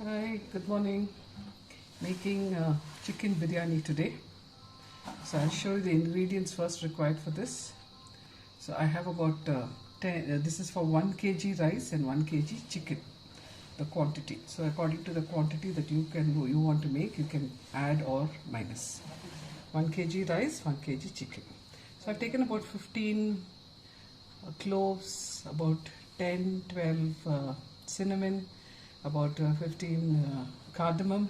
Hi, good morning. Making chicken biryani today. So I'll show you the ingredients first required for this. So I have about 10, this is for 1 kg rice and 1 kg chicken, the quantity. So according to the quantity that you want to make, you can add or minus. 1 kg rice, 1 kg chicken. So I've taken about 15 cloves, about 10, 12 cinnamon, about 15 cardamom,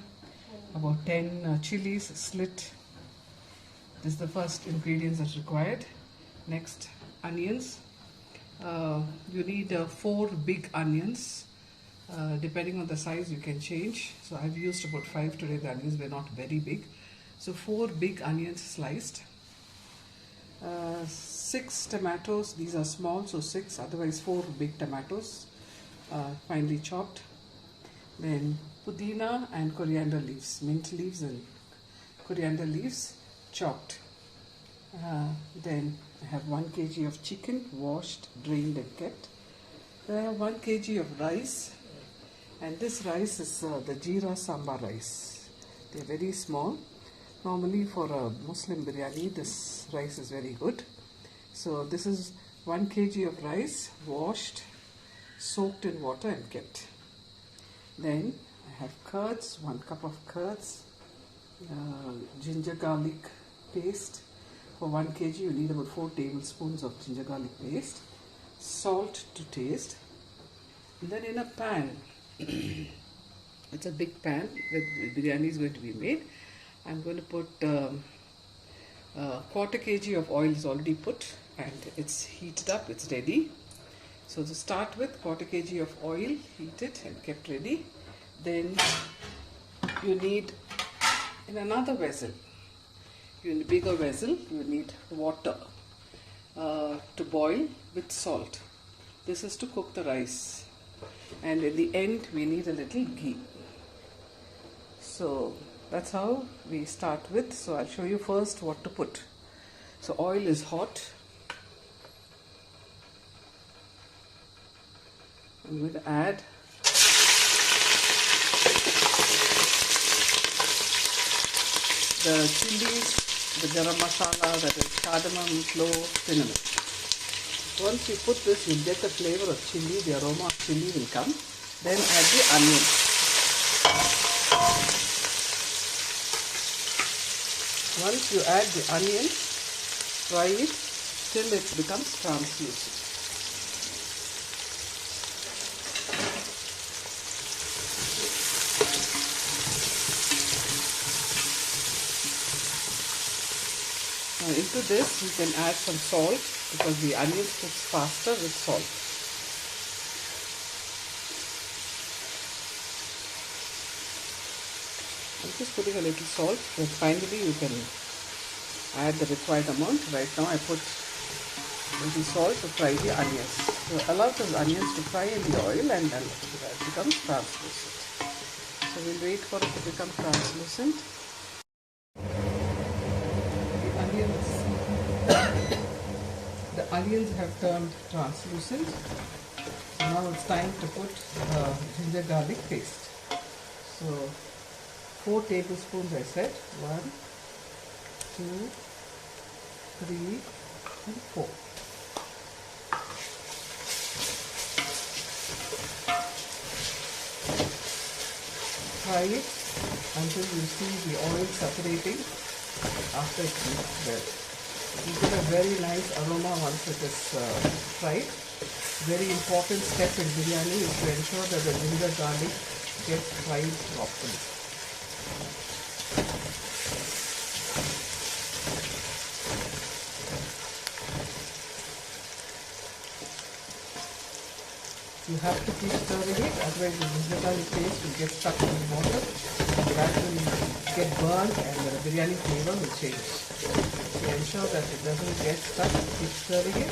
about 10 chilies, slit. This is the first ingredients that's required. Next, onions. You need 4 big onions. Depending on the size, you can change. So I've used about 5 today. The onions were not very big. So 4 big onions sliced. 6 tomatoes. These are small, so 6. Otherwise, 4 big tomatoes, finely chopped. Then Pudina and coriander leaves, mint leaves and coriander leaves chopped. Then I have 1 kg of chicken, washed, drained and kept. Then I have 1 kg of rice, and this rice is the Jeera Samba rice. They're very small. Normally for a Muslim biryani, this rice is very good. So this is 1 kg of rice, washed, soaked in water and kept. Then I have curds, 1 cup of curds, ginger garlic paste. For 1 kg you need about 4 tablespoons of ginger garlic paste, salt to taste. And then in a pan, it's a big pan where biryani is going to be made. I'm going to put quarter kg of oil is already put and it's heated up, it's ready. So to start with, quarter kg of oil heated and kept ready. Then you need, in another vessel, in a bigger vessel, you need water to boil with salt. This is to cook the rice. And at the end, we need a little ghee. So that's how we start with. So I'll show you first what to put. So oil is hot. I'm going to add the chillies, the garam masala, that is cardamom, cloves, cinnamon. Once you put this, you'll get the flavor of chilli, the aroma of chilli will come. Then add the onion. Once you add the onion, fry it till it becomes translucent. Now into this you can add some salt because the onion cooks faster with salt. I'm just putting a little salt, then finally you can add the required amount. Right now I put a little salt to fry the onions. So allow the onions to fry in the oil and then it becomes translucent. So we'll wait for it to become translucent. The onions have turned translucent. So now it's time to put ginger garlic paste. So 4 tablespoons I said. 1, 2, 3 and 4. Fry it until you see the oil separating after it's mixed well. You get a very nice aroma once it is fried. Very important step in biryani is to ensure that the ginger garlic gets fried properly. You have to keep stirring it, otherwise the ginger garlic paste will get stuck in the water. That will get burnt and the biryani flavor will change. So ensure that it doesn't get stuck, keep stirring it.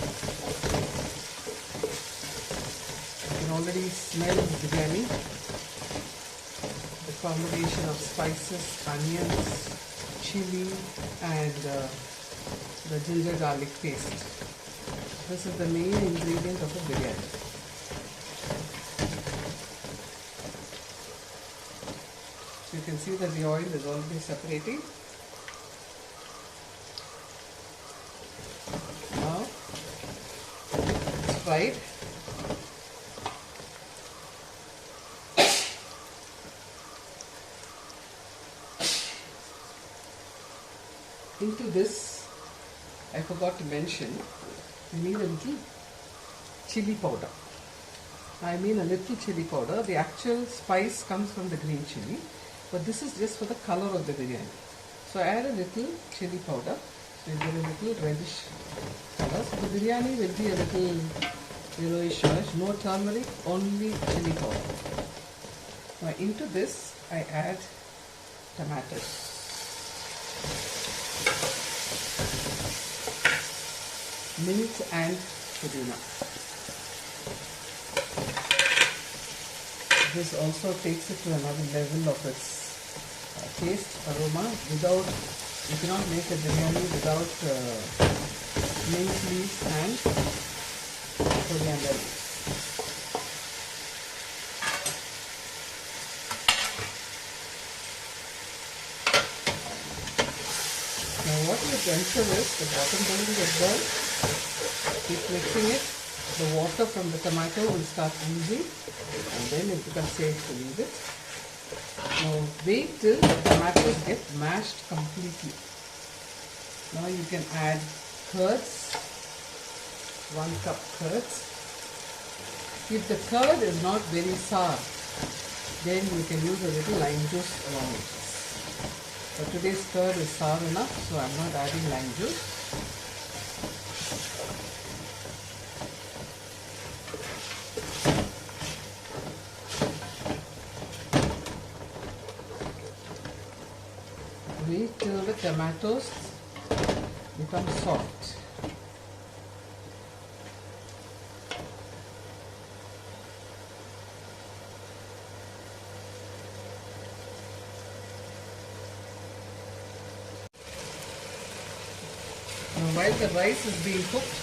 You can already smell the biryani. The combination of spices, onions, chili and the ginger garlic paste. This is the main ingredient of a biryani. can see that the oil is already separating. Now it's fried. Into this, I forgot to mention, you need a little chili powder. I mean a little chili powder. The actual spice comes from the green chili, but this is just for the color of the biryani. So add a little chili powder, so you get a little reddish color. So the biryani will be a little yellowish orange, no turmeric, only chili powder. Now into this I add tomatoes. Mint and Pudina. This also takes it to another level of its taste, aroma. You cannot make a biryani without mint leaves and coriander leaves. Now what you ensure is the bottom doesn't get burned. Keep mixing it. The water from the tomato will start oozing, and then it becomes safe to leave it. Now wait till the tomatoes get mashed completely. Now you can add curds, 1 cup curds. If the curd is not very sour, then you can use a little lime juice along with this. But today's curd is sour enough, so I'm not adding lime juice. Wait till the tomatoes become soft. Now while the rice is being cooked,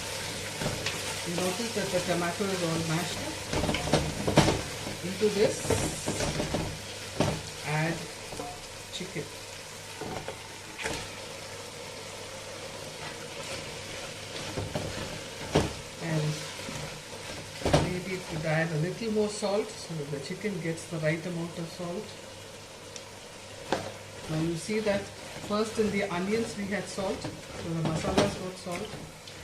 you notice that the tomato is all mashed up. Into this, add chicken. And maybe you could add a little more salt so that the chicken gets the right amount of salt. Now you see that first in the onions we had salt, so the masalas got salt.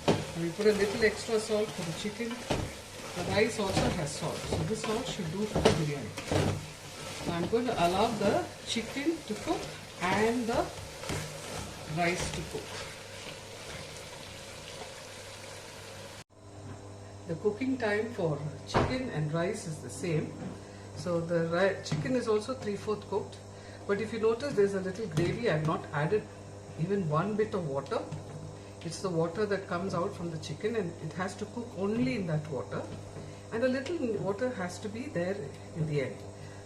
And we put a little extra salt for the chicken. The rice also has salt, so this salt should do for the biryani. Now I'm going to allow the chicken to cook and the rice to cook. The cooking time for chicken and rice is the same. So the chicken is also 3/4 cooked. But if you notice, there's a little gravy. I have not added even one bit of water. It's the water that comes out from the chicken, and it has to cook only in that water. And a little water has to be there in the end.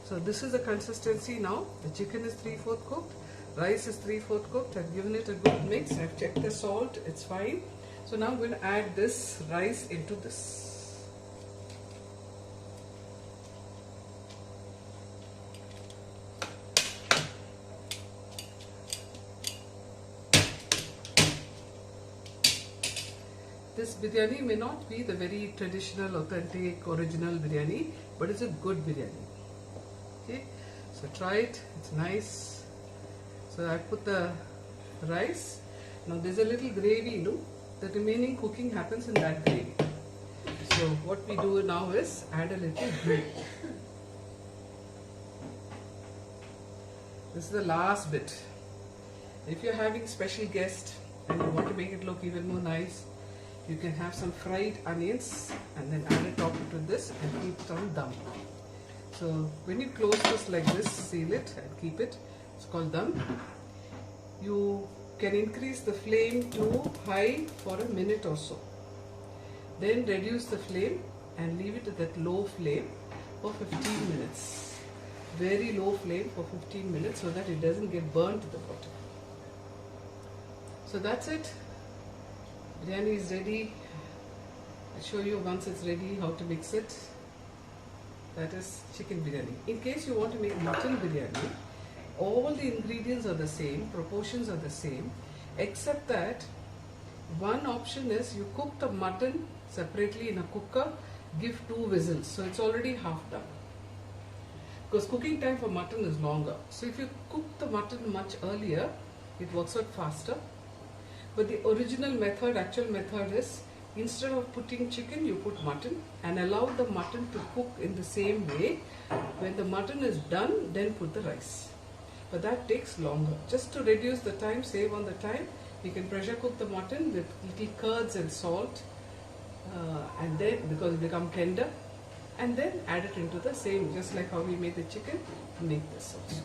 So this is the consistency now. The chicken is 3/4 cooked. Rice is 3/4 cooked. I've given it a good mix. I've checked the salt. It's fine. So now I'm going to add this rice into this. This biryani may not be the very traditional, authentic, original biryani, but it's a good biryani. Okay, so try it. It's nice. So I put the rice. Now there's a little gravy, no? The remaining cooking happens in that gravy. So what we do now is add a little ghee. This is the last bit. If you're having special guests and you want to make it look even more nice, you can have some fried onions and then add it top to this and keep it on dum. So when you close this like this, seal it and keep it. It's called dum. You can increase the flame to high for a minute or so. Then reduce the flame and leave it at that low flame for 15 minutes. Very low flame for 15 minutes so that it doesn't get burnt to the bottom. So that's it. Biryani is ready. I'll show you once it's ready how to mix it. That is chicken biryani. In case you want to make mutton biryani, all the ingredients are the same, proportions are the same, except that one option is you cook the mutton separately in a cooker, give 2 whistles, so it's already half done. Because cooking time for mutton is longer. So if you cook the mutton much earlier, it works out faster. But the original method, actual method is, instead of putting chicken, you put mutton and allow the mutton to cook in the same way. When the mutton is done, then put the rice. But that takes longer. Just to reduce the time, save on the time, you can pressure cook the mutton with little curds and salt, and then, because it becomes tender, and then add it into the same, just like how we made the chicken, make this also.